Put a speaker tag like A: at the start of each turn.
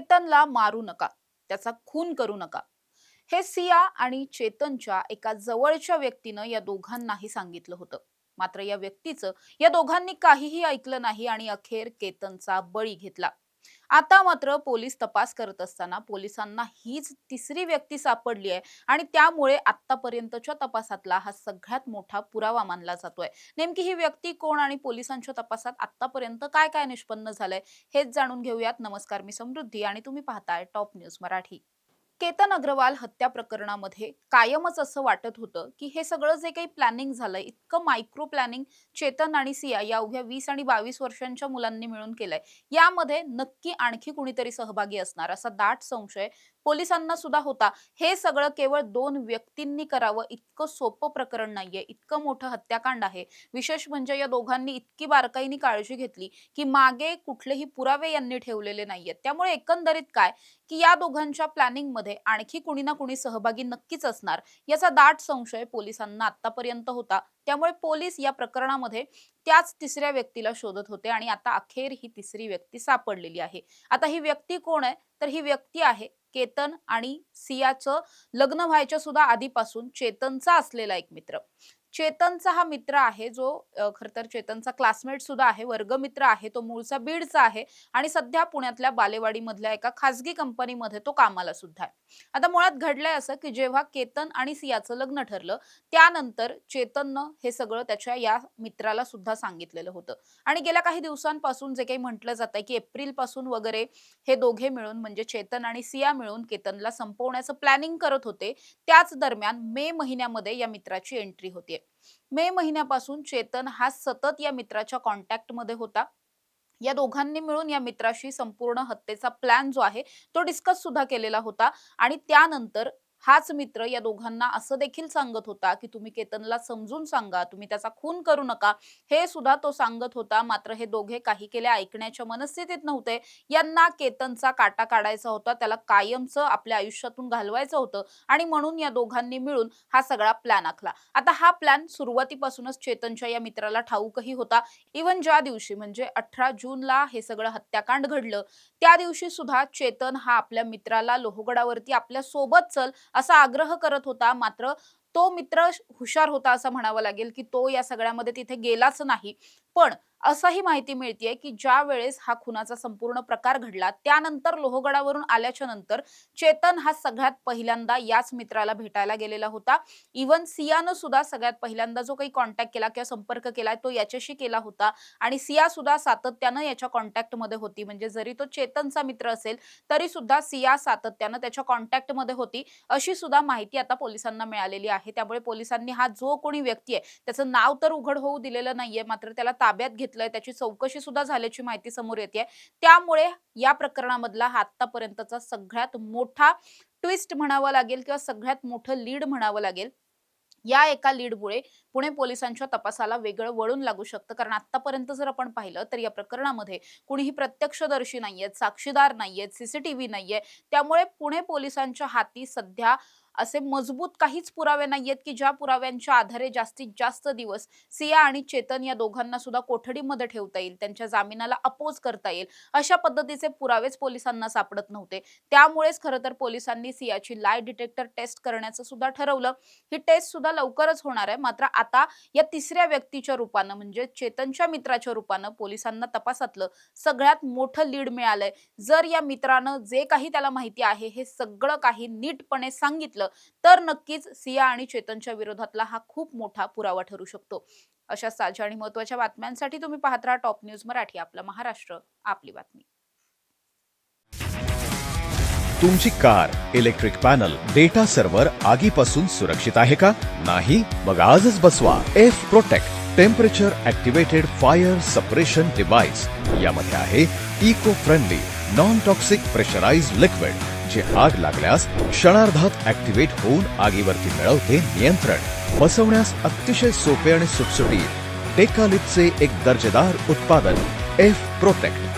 A: केतनला मारू नका, त्याचा खून करू नका. हे सिया आणि चेतनच्या एका जवळच्या व्यक्तीनं या दोघांनाही सांगितलं होतं. मात्र या व्यक्तीचं या दोघांनी काहीही ऐकलं नाही आणि अखेर केतनचा बळी घेतला. आता मात्र पोलीस तपास करत असताना पोलिसांना हीच तिसरी व्यक्ती सापडली आहे आणि त्यामुळे आतापर्यंतच्या तपासातला हा सगळ्यात मोठा पुरावा मानला जातोय. नेमकी ही व्यक्ती कोण आणि पोलिसांच्या तपासात आतापर्यंत काय काय निष्पन्न झालंय हेच जाणून घेऊयात. नमस्कार, मी समृद्धी आणि तुम्ही पाहताय टॉप न्यूज मराठी. केतन अग्रवाल हत्या प्रकरणामध्ये कायमच असं वाटत होतं की हे सगळं जे काही प्लॅनिंग झालंय, इतकं मायक्रो प्लॅनिंग चेतन आणि सिया या अवघ्या 20 आणि 22 वर्षांच्या मुलांनी मिळून केलंय. यामध्ये नक्की आणखी कुणीतरी सहभागी असणार असा दाट संशय पोलिसांना सुद्धा होता. हे सगळं केवळ दोन व्यक्तींनी करावं इतकं सोपं प्रकरण नाहीये, इतकं मोठं हत्याकांड आहे. विशेष म्हणजे या दोघांनी इतकी बारकाईने काळजी घेतली की मागे कुठलेही पुरावे यांनी ठेवलेले नाहीयेत. त्यामुळे एकंदरीत काय की या दोघांच्या प्लॅनिंग मध्ये आणखी कुणी ना कुणी सहभागी नक्कीच असणार याचा दाट संशय पोलिसांना आतापर्यंत होता. त्यामुळे पोलीस या प्रकरणामध्ये त्याच तिसऱ्या व्यक्तीला शोधत होते आणि आता अखेर ही तिसरी व्यक्ती सापडलेली आहे. आता ही व्यक्ती कोण आहे? तर ही व्यक्ती आहे केतन आणि सियाचं लग्न व्हायच्या सुद्धा आधीपासून चेतनचा असलेला एक मित्र. चेतनचा हा मित्र आहे जो खरं तर चेतनचा क्लासमेट सुद्धा आहे, वर्गमित्र आहे. तो मूळचा बीडचा आहे आणि सध्या पुण्यातल्या बालेवाडी मधल्या एका खासगी कंपनीमध्ये तो कामाला सुद्धा आहे. आता मुळात घडलंय असं की जेव्हा केतन आणि सियाचं लग्न ठरलं त्यानंतर चेतननं हे सगळं त्याच्या या मित्राला सुद्धा सांगितलेलं होतं आणि गेल्या काही दिवसांपासून जे काही म्हटलं जातंय की एप्रिल पासून वगैरे हे दोघे मिळून म्हणजे चेतन आणि सिया मिळून केतनला संपवण्याचं प्लॅनिंग करत होते. त्याच दरम्यान मे महिन्यामध्ये या मित्राची एंट्री होती. मे महिन्यापासून चेतन हा सतत या मित्राच्या कॉन्टॅक्ट मध्ये होता. या दोघांनी मिळून या मित्राशी संपूर्ण हत्येचा प्लॅन जो आहे तो डिस्कस सुद्धा केलेला होता आणि त्यानंतर हाच मित्र या दोघांना असं देखील सांगत होता की तुम्ही केतनला समजून सांगा, तुम्ही त्याचा खून करू नका, हे सुद्धा तो सांगत होता. मात्र हे दोघे काही केले ऐकण्याच्या मनस्थितीत नव्हते. यांना केतनचा काटा काढायचा होता, त्याला कायमचं आपल्या आयुष्यातून घालवायचं होतं आणि म्हणून या दोघांनी मिळून हा सगळा प्लॅन आखला. आता हा प्लॅन सुरुवातीपासूनच चेतनच्या या मित्राला ठाऊकही होता. इव्हन ज्या दिवशी म्हणजे 18 जूनला हे सगळं हत्याकांड घडलं त्या दिवशी सुद्धा चेतन हा आपल्या मित्राला लोहगडावरती आपल्या सोबत चल असा आग्रह करत होता. मात्र तो मित्र हुशार होता असं म्हणावं लागेल की तो या सगळ्यामध्ये तिथे गेलाच नाही. पण असंही माहिती मिळतेय की ज्या वेळेस हा खुनाचा संपूर्ण प्रकार घडला त्यानंतर लोहगडावरून आल्याच्या नंतर चेतन हा सगळ्यात पहिल्यांदा याच मित्राला भेटायला गेलेला होता. इव्हन सियानं सुद्धा सगळ्यात पहिल्यांदा जो काही कॉन्टॅक्ट केला किंवा संपर्क केला तो याच्याशी केला होता आणि सिया सुद्धा सातत्यानं याच्या कॉन्टॅक्ट मध्ये होती. म्हणजे जरी तो चेतनचा मित्र असेल तरी सुद्धा सिया सातत्यानं त्याच्या कॉन्टॅक्ट मध्ये होती अशी सुद्धा माहिती आता पोलिसांना मिळालेली आहे. त्यामुळे पोलिसांनी हा जो कोणी व्यक्ती आहे त्याचं नाव तर उघड होऊ दिलेलं नाहीये, मात्र त्याला ताब्यात घेतलंय, त्याची चौकशी सुद्धा झाल्याची माहिती समोर येते. त्यामुळे या प्रकरणामधला हा आतापर्यंतचा सगळ्यात मोठा ट्विस्ट म्हणावा लागेल किंवा सगळ्यात मोठं लीड म्हणावं लागेल. या एका लीडमुळे पुणे पोलिसांच्या तपासाला वेगळं वळून लागू शकतं. कारण आतापर्यंत जर आपण पाहिलं तर या प्रकरणामध्ये कुणीही प्रत्यक्षदर्शी नाहीयेत, साक्षीदार नाहीयेत, सीसीटीव्ही नाहीये. त्यामुळे पुणे पोलिसांच्या हाती सध्या असे मजबूत काहीच पुरावे नाहीयेत की ज्या पुराव्यांच्या आधारे जास्तीत जास्त दिवस सिया आणि चेतन या दोघांना सुद्धा कोठडीमध्ये ठेवता येईल, त्यांच्या जामिनाला अपोज करता येईल अशा पद्धतीचे पुरावेच पोलिसांना सापडत नव्हते. त्यामुळेच खरं तर पोलिसांनी सियाची लाय डिटेक्टर टेस्ट करण्याचं सुद्धा ठरवलं. ही टेस्ट सुद्धा लवकरच होणार आहे. मात्र आता या तिसऱ्या व्यक्तीच्या रूपानं म्हणजे चेतनच्या मित्राच्या रूपानं पोलिसांना तपासातलं सगळ्यात मोठं लीड मिळालंय. जर या मित्रानं जे काही त्याला माहिती आहे हे सगळं काही नीटपणे सांगितलं तर नक्कीच सिया आणि चेतनच्या विरोधातला हा खूप मोठा पुरावा ठरू शकतो. अशा ताज्या आणि महत्त्वाच्या बातम्यांसाठी तुम्ही पाहत राहा टॉप न्यूज मराठी. आपला महाराष्ट्र, आपली बातमी.
B: तुमची car, electric panel, data server आगीपासून सुरक्षित आहे का? नाही? मग आजच बसवा F protect temperature activated fire suppression device. यामध्ये आहे eco friendly non toxic pressurised liquid जे आग लागल्यास क्षणार्धात ऍक्टिव्हेट होऊन आगीवरती मिळवते नियंत्रण. बसवण्यास अतिशय सोपे आणि सुटसुटीत टेकालिपचे एक दर्जेदार उत्पादन एफ प्रोटेक्ट.